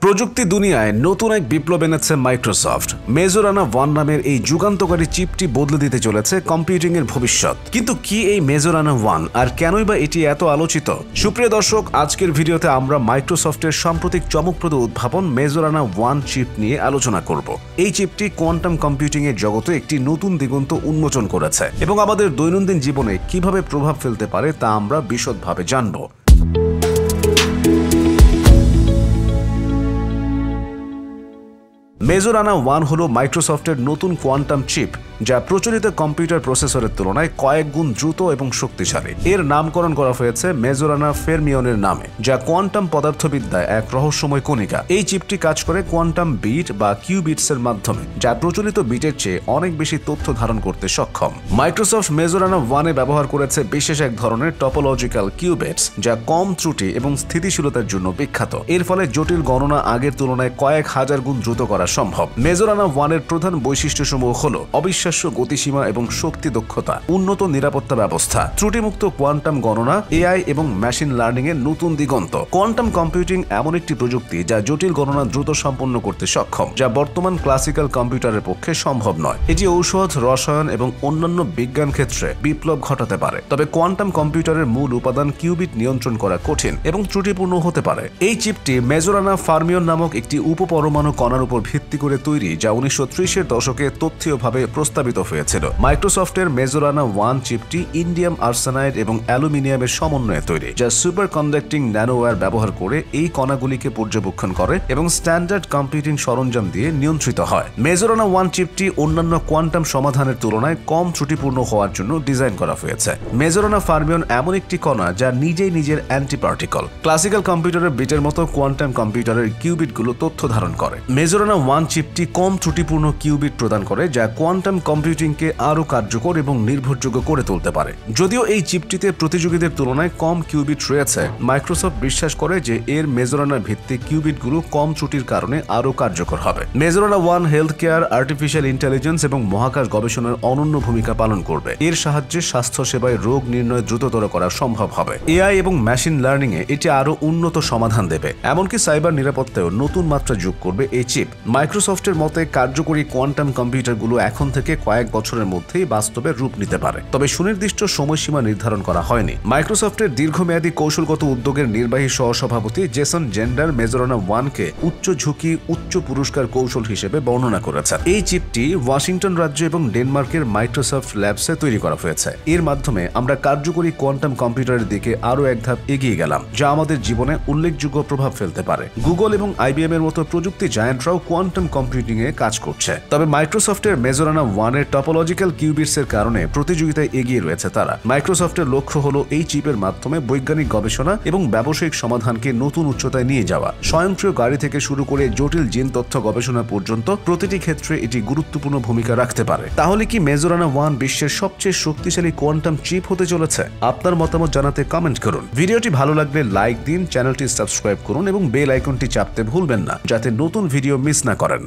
প্রযুক্তি দুনিয়ায় নতুন এক বিপ্লব এনেছে মাইক্রোসফট। মেজোরানা 1 নামের এই যুগান্তকারী চিপটি বদলে দিতে চলেছে কম্পিউটিং এর ভবিষ্যৎ। কিন্তু কি এই মেজোরানা 1 আর কেনই বা এটি এত আলোচিত? সুপ্রিয় দর্শক, আজকের ভিডিওতে আমরা মাইক্রোসফটের সাম্প্রতিক চমকপ্রদ উদ্ভাবন মেজোরানা 1 চিপ নিয়ে আলোচনা করব। এই চিপটি কোয়ান্টাম কম্পিউটিং এর জগতে একটি নতুন দিগন্ত উন্মোচন করেছে এবং আমাদের দৈনন্দিন জীবনে কিভাবে প্রভাব ফেলতে পারে তা আমরা বিশদভাবে জানব। মেজোরানা 1 হলো মাইক্রোসফটের নতুন কোয়ান্টাম চিপ, যা প্রচলিত কম্পিউটার প্রসেসরের তুলনায় কয়েক গুণ দ্রুত এবং শক্তিশালী। এর নামকরণ করা হয়েছে মেজোরানা ফেরমিয়নের নামে, যা কোয়ান্টাম পদার্থবিদ্যায় এক রহস্যময় কণিকা। এই চিপটি কাজ করে কোয়ান্টাম বিট বা কিউবিটস এর মাধ্যমে, যা প্রচলিত বিটের চেয়ে অনেক বেশি তথ্য ধারণ করতে সক্ষম। মাইক্রোসফট মেজোরানা 1-এ ব্যবহার করেছে বিশেষ এক ধরনের টপোলজিক্যাল কিউবিটস, যা কম ত্রুটি এবং স্থিতিশীলতার জন্য বিখ্যাত। এর ফলে জটিল গণনা আগের তুলনায় কয়েক হাজার গুণ দ্রুত করা সম্ভব। মেজোরানা 1-এর প্রধান বৈশিষ্ট্যসমূহ হলো অবিশ্বাস্য গতিসীমা এবং শক্তি দক্ষতা, উন্নত নিরাপত্তা ব্যবস্থা, ত্রুটিমুক্ত কোয়ান্টাম গণনা, এআই এবং মেশিন লার্নিং এর নতুন দিগন্ত। কোয়ান্টাম কম্পিউটিং এমন একটি প্রযুক্তি যা জটিল গণনা দ্রুত সম্পন্ন করতে সক্ষম, যা বর্তমান ক্লাসিক্যাল কম্পিউটারের পক্ষে সম্ভব নয়। এটি ঔষধ, রসায়ন এবং অন্যান্য বিজ্ঞান ক্ষেত্রে বিপ্লব ঘটাতে পারে। তবে কোয়ান্টাম কম্পিউটারের মূল উপাদান কিউবিট নিয়ন্ত্রণ করা কঠিন এবং ত্রুটিপূর্ণ হতে পারে। এই চিপটি মেজোরানা ফার্মিয়ন নামক একটি উপপরমাণু কণার উপর ভিত্তি করে তৈরি, যা 1930-এর দশকে তথ্যীয়ভাবে প্রস্তাবিত হয়েছিল। মাইক্রোসফটের মেজোরানা 1 চিপটি ইন্ডিয়াম আর্সেনাইড এবং অ্যালুমিনিয়ামের সমন্বয়ে তৈরি, যা সুপার কন্ডাক্টিং ন্যানোওয়্যার ব্যবহার করে এই কণাগুলিকে পর্যবেক্ষণ করে এবং স্ট্যান্ডার্ড কম্পিউটিং সরঞ্জাম দিয়ে নিয়ন্ত্রিত হয়। মেজোরানা 1 চিপটি অন্যান্য কোয়ান্টাম সমাধানের তুলনায় কম ত্রুটিপূর্ণ হওয়ার জন্য ডিজাইন করা হয়েছে। মেজোরানা ফার্মিয়ন এমন একটি কণা যা নিজেই নিজের অ্যান্টিপার্টিকল। ক্লাসিক্যাল কম্পিউটারের বিটের মতো কোয়ান্টাম কম্পিউটারের কিউবিটগুলো তথ্য ধারণ করে। মেজোরানা 1 চিপটি কম ত্রুটিপূর্ণ কিউবিট প্রদান করে, যা কোয়ান্টাম কম্পিউটিংকে আরও কার্যকর এবং নির্ভরযোগ্য করে তুলতে পারে। যদিও এই চিপটিতে প্রতিযোগীদের তুলনায় কম কিউবিট রয়েছে, মাইক্রোসফট বিশ্বাস করে যে এর মেজোরানা ভিত্তিক কিউবিটগুলো কম ত্রুটির কারণে আরও কার্যকর হবে। মেজোরানা 1 হেলথ কেয়ার, আর্টিফিশিয়াল ইন্টেলিজেন্স এবং মহাকাশ গবেষণার অনন্য ভূমিকা পালন করবে। এর সাহায্যে স্বাস্থ্যসেবায় রোগ নির্ণয় দ্রুততর করা সম্ভব হবে। এআই এবং মেশিন লার্নিং এ এটি আরও উন্নত সমাধান দেবে। এমনকি সাইবার নিরাপত্তায়ও নতুন মাত্রা যোগ করবে এই চিপ। মাইক্রোসফটের মতে কার্যকরী কোয়ান্টাম কম্পিউটারগুলো এখন থেকে কয়েক বছরের মধ্যেই বাস্তবে রূপ নিতে পারে, তবে সুনির্দিষ্ট সময়সীমা নির্ধারণ করা হয়নি। মাইক্রোসফটের দীর্ঘমেয়াদী কৌশলগত উদ্যোগের নির্বাহী সহসভাপতি জেসন জেন্ডার মেজোরানা 1-কে উচ্চ ঝুঁকি, উচ্চ পুরস্কার কৌশল হিসেবে বর্ণনা করেছেন। এই চিপটি ওয়াশিংটন রাজ্য এবং ডেনমার্কের মাইক্রোসফট ল্যাবসে তৈরি করা হয়েছে। এর মাধ্যমে আমরা কার্যকরী কোয়ান্টাম কম্পিউটারের দিকে আরও এক ধাপ এগিয়ে গেলাম, যা আমাদের জীবনে উল্লেখযোগ্য প্রভাব ফেলতে পারে। গুগল এবং আইবিএম এর মতো প্রযুক্তি জায়ান্টরাও কোয়ান্টাম কম্পিউটিং এ কাজ করছে। তবে মাইক্রোসফটের মেজোরানা 1-এর টপোলজিক্যাল কিউবিটস এর কারণে প্রতিযোগিতায় এগিয়ে রয়েছে তারা। মাইক্রোসফটের লক্ষ্য হলো এই চিপের মাধ্যমে বৈজ্ঞানিক গবেষণা এবং ব্যবসায়িক সমাধানকে নতুন উচ্চতায় নিয়ে যাওয়া। স্বয়ংক্রিয় গাড়ি থেকে শুরু করে জটিল জিন তথ্য গবেষণা পর্যন্ত প্রতিটি ক্ষেত্রে এটি গুরুত্বপূর্ণ ভূমিকা রাখতে পারে। তাহলে কি মেজোরানা 1 বিশ্বের সবচেয়ে শক্তিশালী কোয়ান্টাম চিপ হতে চলেছে? আপনার মতামত জানাতে কমেন্ট করুন। ভিডিওটি ভালো লাগলে লাইক দিন, চ্যানেলটি সাবস্ক্রাইব করুন এবং বেল আইকনটি চাপতে ভুলবেন না, যাতে নতুন ভিডিও মিস না করেন।